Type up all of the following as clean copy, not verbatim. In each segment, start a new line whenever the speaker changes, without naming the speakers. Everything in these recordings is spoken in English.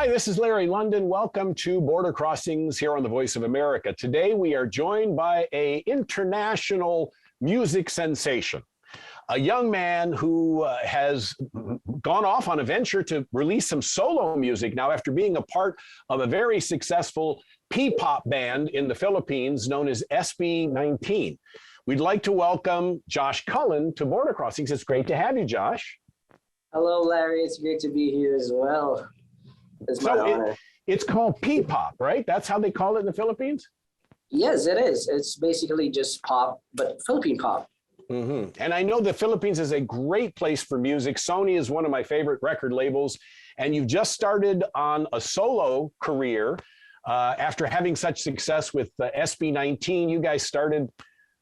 Hi, this is Larry London. Welcome to Border Crossings here on the Voice of America. Today we are joined by an international music sensation, a young man who has gone off on a venture to release some solo music now after being a part of a very successful P-pop band in the Philippines known as SB19. We'd like to welcome Josh Cullen to Border Crossings. It's great to have you, Josh.
Hello, Larry. It's great to be here as well. It's my honor.
It's called P-pop, right? That's how they call it in the Philippines?
Yes, it is. It's basically just pop, but Philippine pop.
Mm-hmm. And I know the Philippines is a great place for music. Sony is one of my favorite record labels. And you've just started on a solo career after having such success with SB19. You guys started,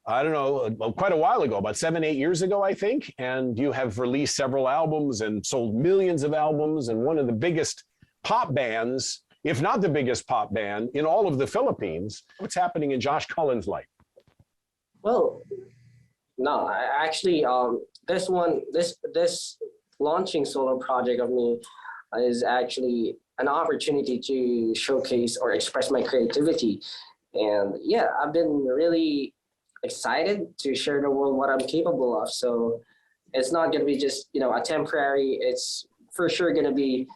I don't know, quite a while ago, about 7-8 years ago, I think. And you have released several albums and sold millions of albums, and one of the biggest pop bands, if not the biggest pop band in all of the Philippines. What's happening in Josh Cullen's life?
Well, no, this launching solo project of me is actually an opportunity to showcase or express my creativity. And yeah, I've been really excited to share the world what I'm capable of. So it's not going to be just, a temporary, it's for sure going to be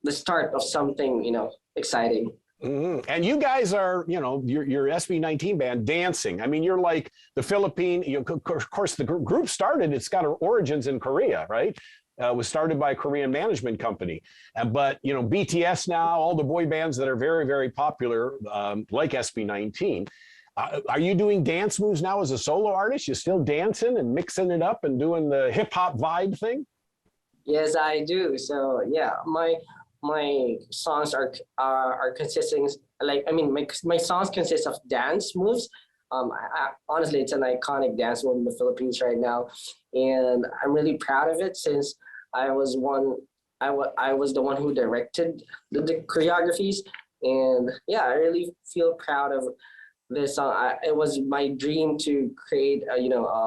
the start of something, exciting.
Mm-hmm. And you guys are, your SB19 band dancing. I mean, you're like the Philippine, of course, the group started, it's got origins in Korea, right? Was started by a Korean management company. But, BTS now, all the boy bands that are very, very popular, like SB19. Are you doing dance moves now as a solo artist? You still dancing and mixing it up and doing the hip hop vibe thing?
Yes, I do. So yeah, my songs are consisting, my songs consist of dance moves. Honestly, it's an iconic dance move in the Philippines right now, and I'm really proud of it since I was the one who directed the choreographies, and yeah, I really feel proud of this song. It was my dream to create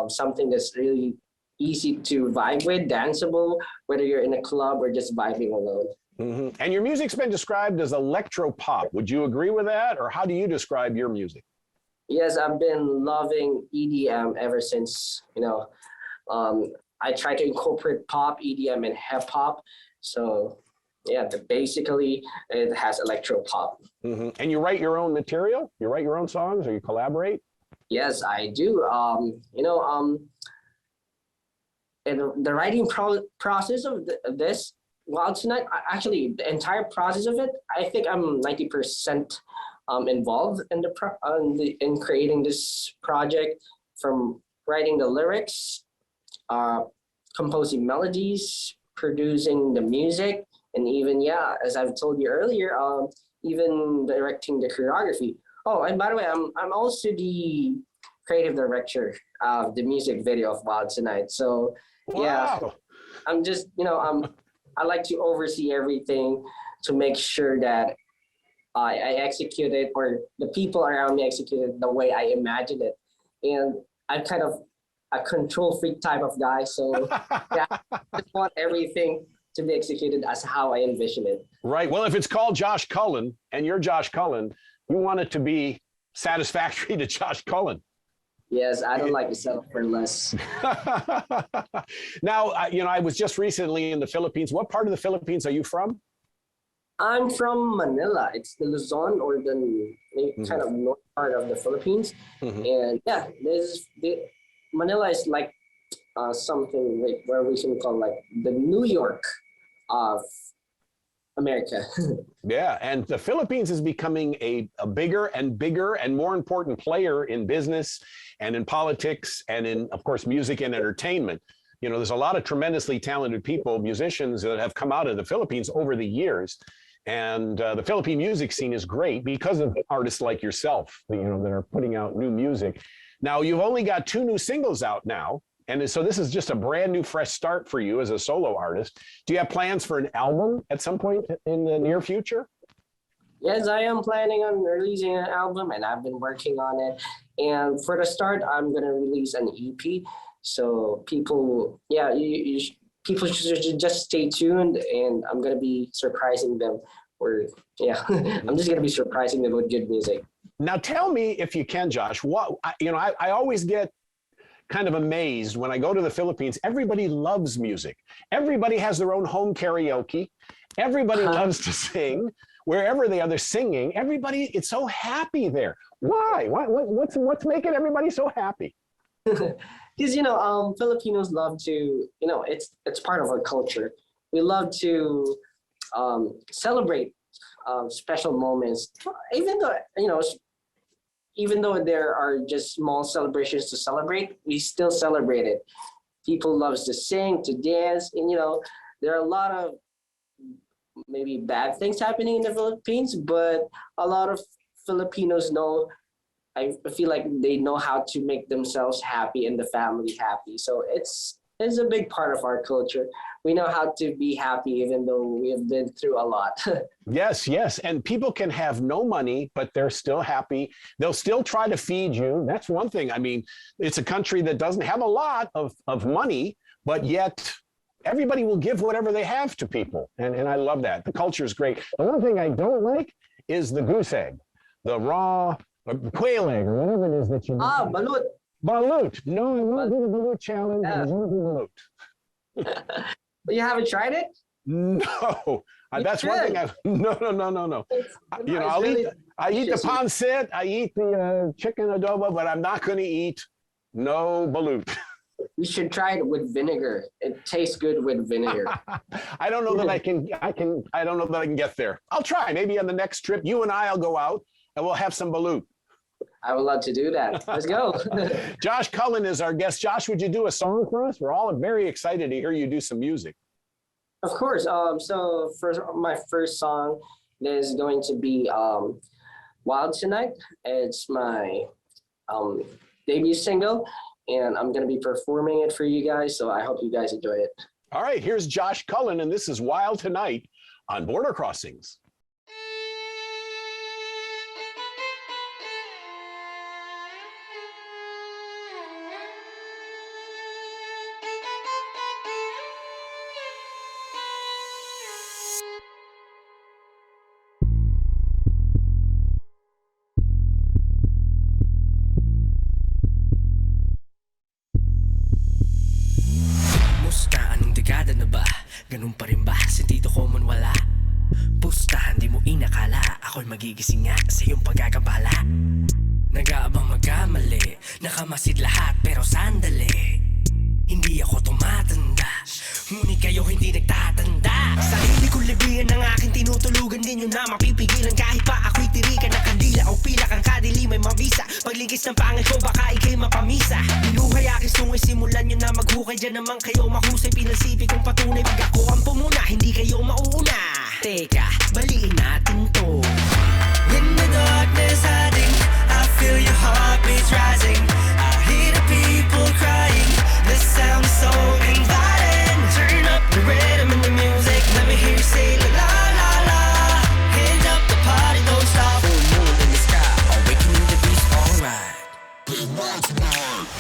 something that's really easy to vibe with, danceable, whether you're in a club or just vibing alone.
Mm-hmm. And your music's been described as electro pop. Would you agree with that? Or how do you describe your music?
Yes, I've been loving EDM ever since, I try to incorporate pop, EDM, and hip hop. So yeah, basically it has electro pop.
Mm-hmm. And you write your own material? You write your own songs or you collaborate?
Yes, I do. And the writing process of this, Wild Tonight, actually the entire process of it, I think I'm 90% involved in creating this project, from writing the lyrics, composing melodies, producing the music, and even, as I've told you earlier, even directing the choreography. Oh, and by the way, I'm also the creative director of the music video of Wild Tonight. So
wow.
Yeah, I'm just, I like to oversee everything to make sure that I execute it, or the people around me execute it the way I imagine it. And I'm kind of a control freak type of guy. So yeah, I just want everything to be executed as how I envision it.
Right. Well, if it's called Josh Cullen and you're Josh Cullen, you want it to be satisfactory to Josh Cullen.
Yes, I don't like to settle for less.
Now, I was just recently in the Philippines. What part of the Philippines are you from?
I'm from Manila. It's the Luzon, or the kind of north part of the Philippines. Mm-hmm. And yeah, Manila is like something like where we can call like the New York of America.
Yeah, and the Philippines is becoming a bigger and bigger and more important player in business and in politics and in, of course, music and entertainment. There's a lot of tremendously talented people, musicians that have come out of the Philippines over the years. And the Philippine music scene is great because of artists like yourself, that are putting out new music. Now, you've only got 2 new singles out now. And so this is just a brand new, fresh start for you as a solo artist. Do you have plans for an album at some point in the near future?
Yes, I am planning on releasing an album, and I've been working on it. And for the start, I'm going to release an EP. So people people should just stay tuned, and I'm gonna be surprising them. Or yeah, I'm just gonna be surprising them with good music.
Now, tell me if you can, Josh. I always get kind of amazed when I go to the Philippines. Everybody loves music. Everybody has their own home karaoke. Everybody loves to sing. Wherever they are, they're singing. Everybody, it's so happy there. Why? What's making everybody so happy?
Because Filipinos love to, it's part of our culture. We love to celebrate special moments, even though there are just small celebrations to celebrate, we still celebrate it. People loves to sing, to dance, and there are a lot of maybe bad things happening in the Philippines, but a lot of Filipinos know, I feel like they know how to make themselves happy and the family happy. So it's a big part of our culture. We know how to be happy even though we have been through a lot.
Yes. And people can have no money, but they're still happy. They'll still try to feed you. That's one thing. I mean, it's a country that doesn't have a lot of money, but yet everybody will give whatever they have to people. And I love that. The culture is great. The one thing I don't like is the goose egg, the raw quail egg, or whatever it is that you make.
Balut.
Balut. No, I won't do the balut challenge. I won't do balut.
But you haven't tried it?
No. That's one thing No. I eat the pancit, I eat the chicken adobo, but I'm not going to eat no balut.
You should try it with vinegar. It tastes good with vinegar.
I don't know that I don't know that I can get there. I'll try. Maybe on the next trip, you and I'll go out and we'll have some balut.
I would love to do that. Let's go.
Josh Cullen is our guest. Josh, would you do a song for us? We're all very excited to hear you do some music.
Of course. So for my first song is going to be Wild Tonight. It's my debut single, and I'm going to be performing it for you guys. So I hope you guys enjoy it.
All right, here's Josh Cullen, and this is Wild Tonight on Border Crossings.
Ganun pa rin ba? Sentido ko man wala? Pusta, hindi mo inakala ako'y magigising nga sa iyong pagkakabala. Nag-aabang magkamali, nakamasid lahat pero sandali. Hindi ako tumatanda, ngunit kayo hindi nagtatanda. Sarili kong libriyan ng aking tinutulugan, din yun na mapipigilan. Kahit pa ako'y tirikan ng kandila o pilak ang kadili may mabisa. Pagligis ng pangil ko baka ikay mapamisa. Binuhay aking sungay, simulan nyo na maghukay. Diyan naman kayo mahusay, pinalsipi kong patunay. Pag ako ang pumuna, hindi kayo mauuna. Teka, baliin natin to. In the darkness hiding, I feel your heartbeats rising. I hear the people crying, the sound is so inviting. Turn up the rhythm and the music, let me hear you say la la la la. Hands up, the party don't stop. Full moon in the sky, awakening the beast, alright. Big wild tonight.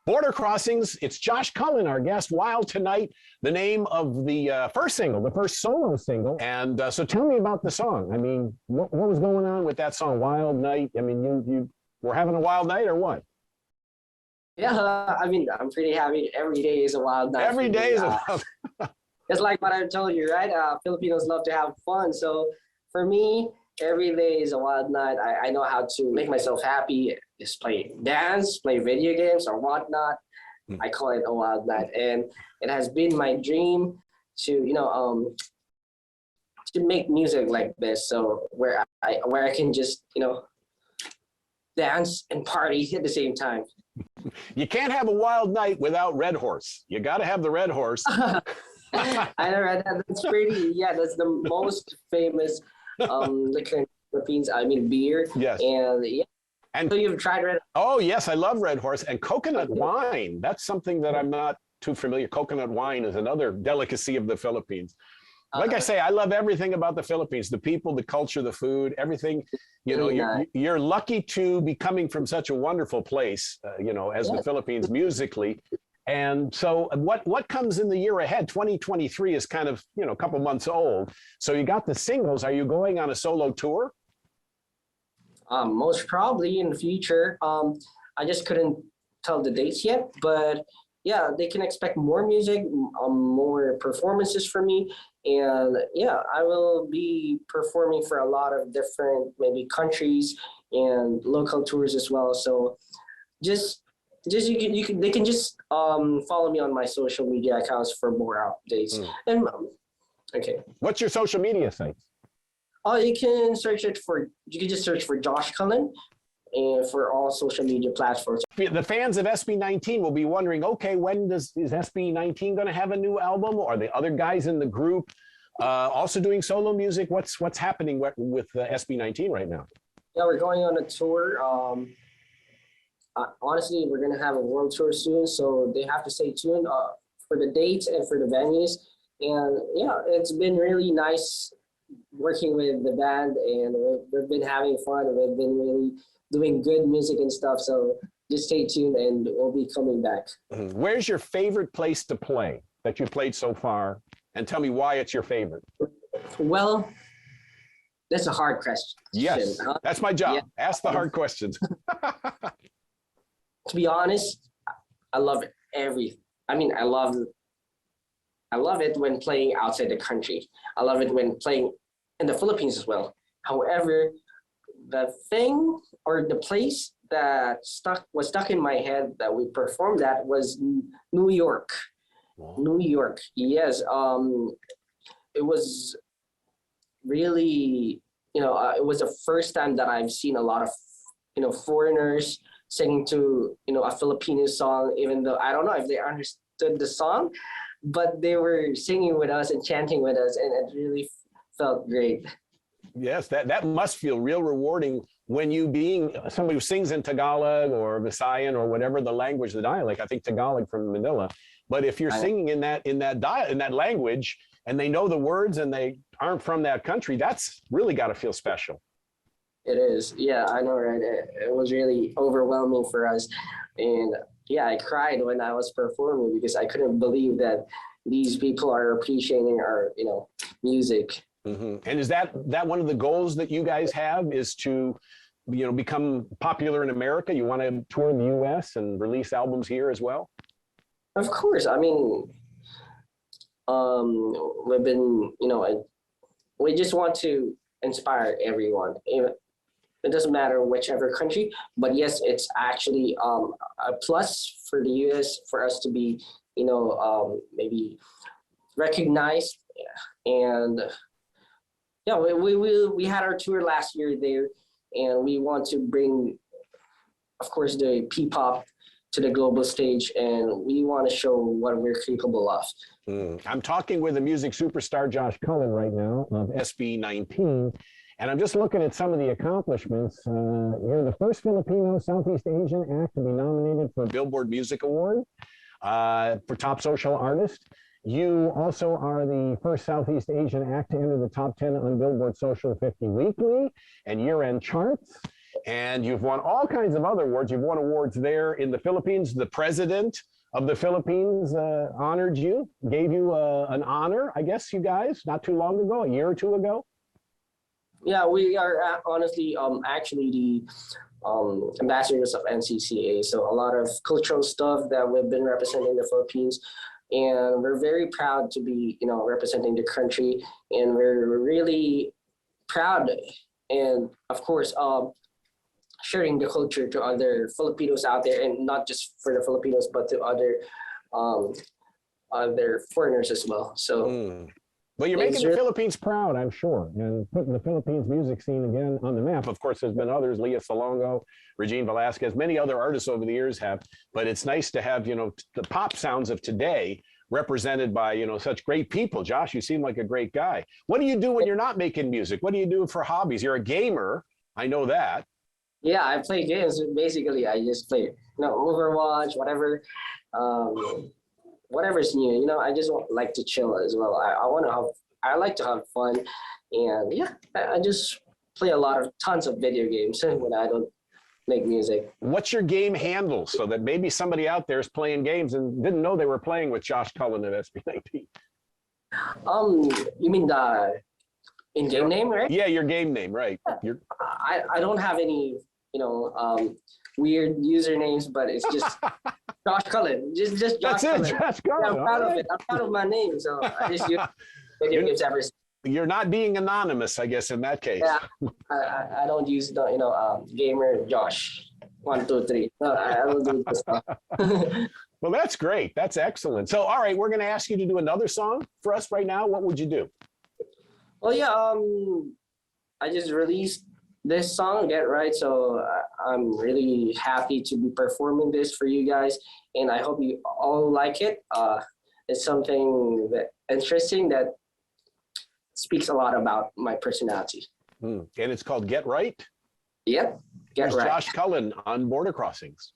Border Crossings, it's Josh Cullen, our guest, Wild Tonight, the name of the first single, the first solo single. And so tell me about the song. I mean, what was going on with that song, Wild Night? I mean, you were having a wild night or what?
Yeah, I mean, I'm pretty happy. Every day is a wild night.
Every day is a wild
It's like what I told you, right? Filipinos love to have fun. So for me, every day is a wild night. I know how to make myself happy. Just dance, play video games or whatnot. I call it a wild night. And it has been my dream to, to make music like this. So where I can just, dance and party at the same time.
You can't have a wild night without Red Horse. You got to have the Red Horse.
I know, right? That's that's the most famous liquor in the Philippines. I mean, beer.
Yes.
And yeah.
And
so you've tried Red?
Oh, yes, I love Red Horse. And coconut wine. That's something that I'm not too familiar. Coconut wine is another delicacy of the Philippines. Like I say, I love everything about the Philippines, the people, the culture, the food, everything. You're lucky to be coming from such a wonderful place, as the Philippines musically. And so what comes in the year ahead? 2023 is kind of, a couple months old. So you got the singles. Are you going on a solo tour?
Most probably in the future. I just couldn't tell the dates yet, but yeah, they can expect more music, more performances from me. And yeah, I will be performing for a lot of different maybe countries and local tours as well. So they can just follow me on my social media accounts for more updates. And okay.
What's your social media site?
You can just search for Josh Cullen and for all social media platforms.
The fans of SB19 will be wondering, okay, when is SB19 going to have a new album? Or are the other guys in the group also doing solo music? What's happening with SB19 right now?
Yeah, we're going on a tour. Honestly, we're going to have a world tour soon, so they have to stay tuned for the dates and for the venues. And yeah, it's been really nice working with the band, and we've been having fun. We've been really doing good music and stuff. So just stay tuned, and we'll be coming back.
Where's your favorite place to play that you've played so far? And tell me why it's your favorite.
Well, that's a hard question.
Yes, that's my job. Yeah. Ask the hard questions.
To be honest, I love everything. I mean, I love it when playing outside the country. I love it when playing in the Philippines as well. However, the thing or the place that was stuck in my head that we performed at was New York. Wow. New York, yes. It was really, it was the first time that I've seen a lot of, foreigners singing to, a Filipino song, even though I don't know if they understood the song, but they were singing with us and chanting with us, and it really felt great.
Yes, that must feel real rewarding when you being somebody who sings in Tagalog or Visayan or whatever the language, the dialect. I think Tagalog from Manila. But if you're singing in that language and they know the words and they aren't from that country, that's really got to feel special.
It is. Yeah, I know, right? It was really overwhelming for us. And yeah, I cried when I was performing because I couldn't believe that these people are appreciating our, music.
Mm-hmm. And is that one of the goals that you guys have, is to, become popular in America? You want to tour in the US and release albums here as well?
Of course. I mean, we've been, we just want to inspire everyone. It doesn't matter whichever country, but yes, it's actually a plus for the US for us to be, maybe recognized. And yeah, we had our tour last year there, and we want to bring, of course, the P-pop to the global stage, and we want to show what we're capable of.
I'm talking with the music superstar Josh Cullen right now of SB19. And I'm just looking at some of the accomplishments. You're the first Filipino Southeast Asian act to be nominated for a Billboard Music Award for Top Social Artist. You also are the first Southeast Asian act to enter the top 10 on Billboard Social 50 Weekly and year-end charts. And you've won all kinds of other awards. You've won awards there in the Philippines. The president of the Philippines honored you, gave you an honor, I guess, you guys, not too long ago, a year or two ago.
Yeah, we are honestly actually the ambassadors of NCCA. So a lot of cultural stuff that we've been representing the Philippines, and we're very proud to be, representing the country, and we're really proud, and of course, sharing the culture to other Filipinos out there, and not just for the Filipinos, but to other foreigners as well. So.
Well, you're making the Philippines proud, I'm sure, and putting the Philippines music scene again on the map. Of course, there's been others, Leah Salongo, Regine Velasquez, many other artists over the years have, but it's nice to have, the pop sounds of today represented by, such great people. Josh, you seem like a great guy. What do you do when you're not making music? What do you do for hobbies? You're a gamer. I know that.
Yeah, I play games. Basically, I just play, Overwatch, whatever. Whatever's new, I just like to chill as well. I like to have fun, and yeah, I just play tons of video games when I don't make music.
What's your game handle, so that maybe somebody out there is playing games and didn't know they were playing with Josh Cullen at SB19?
You mean the in-game name, right?
Yeah, your game name, right?
I don't have any, weird usernames, but it's just Josh Cullen. Just Josh Cullen.
That's it, Josh Cullen.
Yeah, I'm proud of it. I'm proud of my name, so I just use video games ever.
You're not being anonymous, I guess, in that case.
Yeah, I don't use the gamer Josh 1 2 3. No, I don't do this stuff.
Well, that's great. That's excellent. So, all right, we're going to ask you to do another song for us right now. What would you do?
Well, yeah, I just released this song, Get Right, so I'm really happy to be performing this for you guys, and I hope you all like it. It's something that interesting that speaks a lot about my personality.
And it's called Get Right?
Yep, Get
Here's
Right.
Josh Cullen on Border Crossings.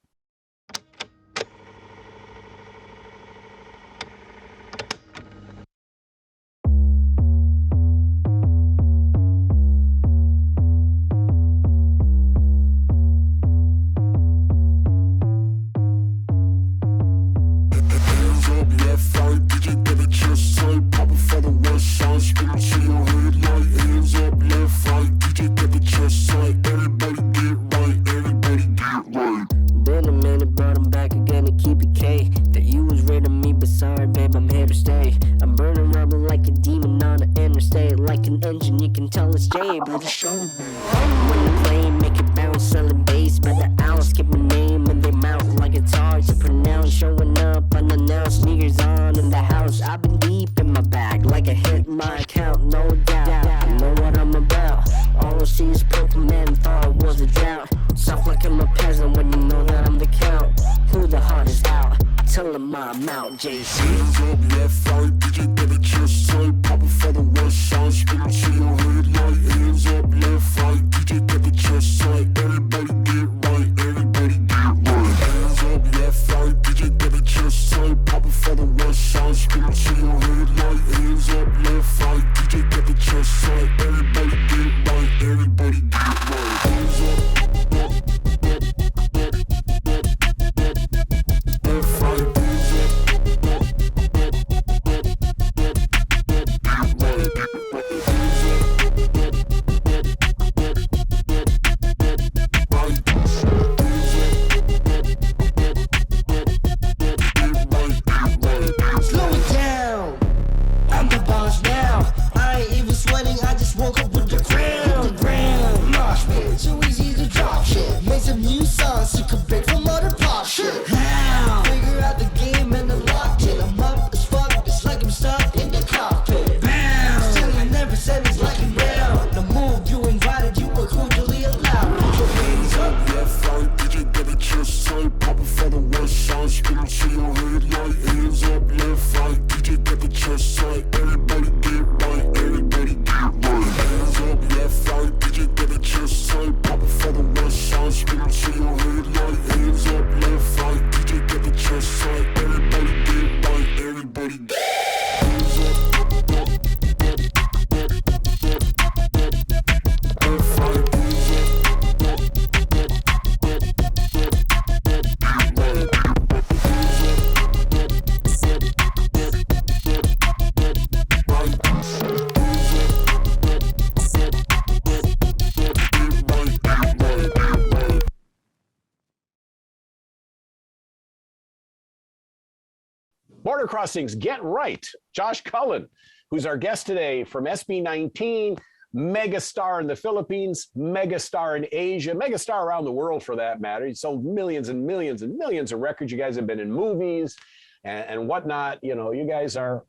Border Crossings, Get Right. Josh Cullen, who's our guest today from SB19, megastar in the Philippines, megastar in Asia, megastar around the world for that matter. He sold millions and millions and millions of records. You guys have been in movies and whatnot. You know, you guys are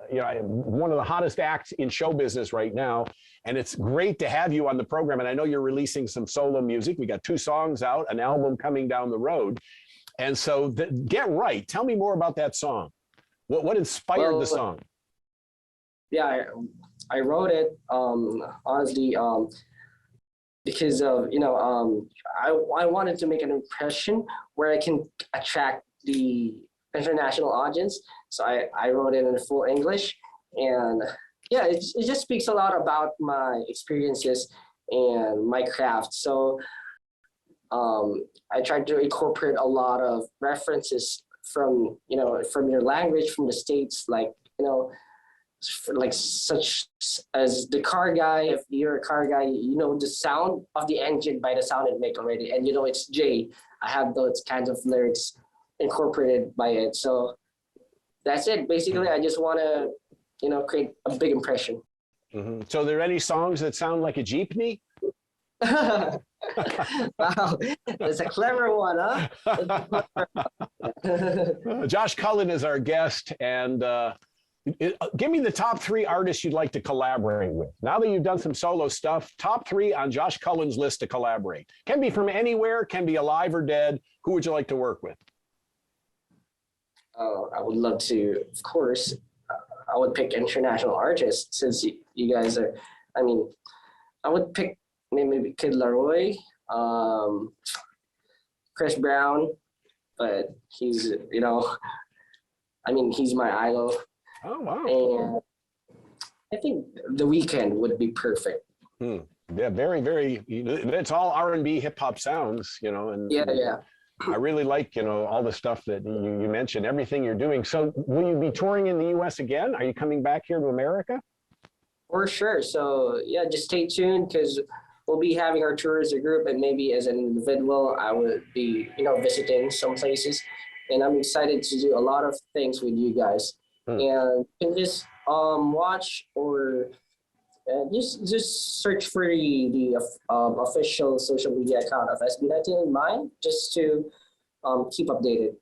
one of the hottest acts in show business right now. And it's great to have you on the program. And I know you're releasing some solo music. We got 2 songs out, an album coming down the road. And so Get Right. Tell me more about that song. What inspired the song?
Yeah, I wrote it honestly because of I wanted to make an impression where I can attract the international audience. So I wrote it in full English, and yeah, it just speaks a lot about my experiences and my craft. So I tried to incorporate a lot of references from your language, from the States, like like such as the car guy. If you're a car guy, you know the sound of the engine by the sound it make already, and it's J. I have those kinds of lyrics incorporated by it. So that's it. Basically, I just want to create a big impression.
Mm-hmm. So, are there any songs that sound like a jeepney?
Wow, that's a clever one, huh?
Josh Cullen is our guest, and give me the top 3 artists you'd like to collaborate with. Now that you've done some solo stuff, top 3 on Josh Cullen's list to collaborate. Can be from anywhere, can be alive or dead. Who would you like to work with?
I would love to, of course. I would pick international artists since you guys are. I mean, I would pick maybe Kid Laroi, Chris Brown, but he's he's my idol.
Oh wow!
And I think The Weeknd would be perfect.
Yeah, very, very. It's all R&B, hip hop sounds, and
yeah.
I really like, all the stuff that you mentioned, everything you're doing. So will you be touring in the U.S. again? Are you coming back here to America?
For sure. So yeah, just stay tuned because we'll be having our tour as a group, and maybe as an individual, I would be, visiting some places. And I'm excited to do a lot of things with you guys. And you can just watch or just search for the official social media account of SB19 in mine, just to keep updated.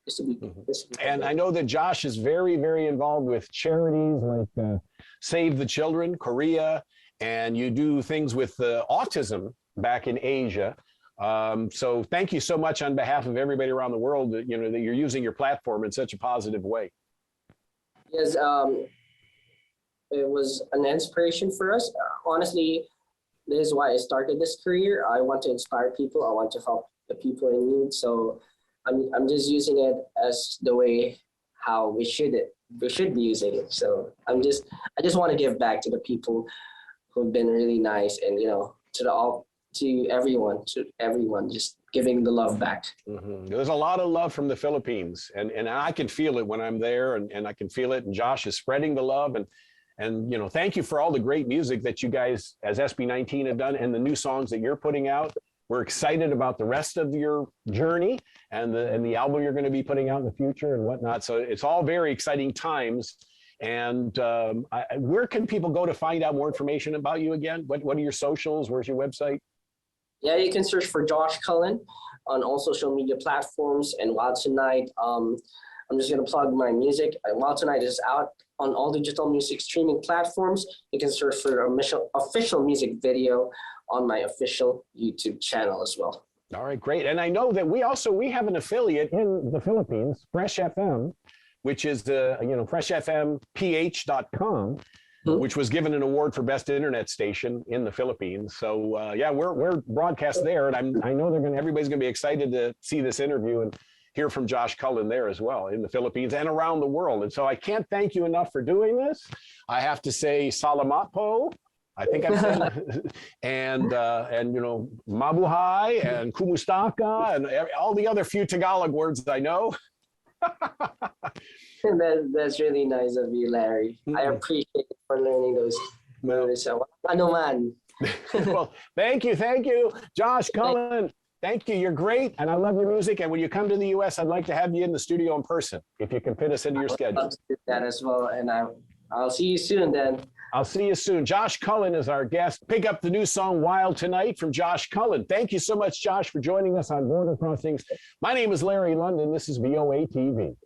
And I know that Josh is very, very involved with charities like Save the Children, Korea, and you do things with autism back in Asia. So thank you so much on behalf of everybody around the world that that you're using your platform in such a positive way.
Yes, it was an inspiration for us. Honestly, this is why I started this career. I want to inspire people. I want to help the people in need. So I'm just using it as the way how we should be using it. So I just want to give back to the people who've been really nice, and to everyone, just giving the love back.
Mm-hmm. There's a lot of love from the Philippines, and I can feel it when I'm there, and I can feel it. And Josh is spreading the love, and thank you for all the great music that you guys as SB19 have done, and the new songs that you're putting out. We're excited about the rest of your journey and the album you're going to be putting out in the future and whatnot. So it's all very exciting times. And where can people go to find out more information about you again? What are your socials? Where's your website?
Yeah, you can search for Josh Cullen on all social media platforms. And Wild Tonight, I'm just going to plug my music. Wild Tonight is out on all digital music streaming platforms. You can search for official music video on my official YouTube channel as well.
All right, great. And I know that we have an affiliate in the Philippines, Fresh FM, which is freshfmph.com, which was given an award for best internet station in the Philippines. So yeah, we're broadcast there, and I know everybody's gonna be excited to see this interview and hear from Josh Cullen there as well in the Philippines and around the world. And so I can't thank you enough for doing this. I have to say salamat po. I think I'm saying, and mabuhay and kumusta ka and all the other few Tagalog words I know.
That's really nice of you, Larry. I appreciate it for learning those words. Ano man.
Well, thank you, Josh Cullen. Thank you. You're great. And I love your music. And when you come to the US, I'd like to have you in the studio in person if you can fit us into your schedule.
I'll do that as well. And I'll see you soon then.
I'll see you soon. Josh Cullen is our guest. Pick up the new song Wild Tonight from Josh Cullen. Thank you so much, Josh, for joining us on Border Crossings. My name is Larry London. This is VOA TV.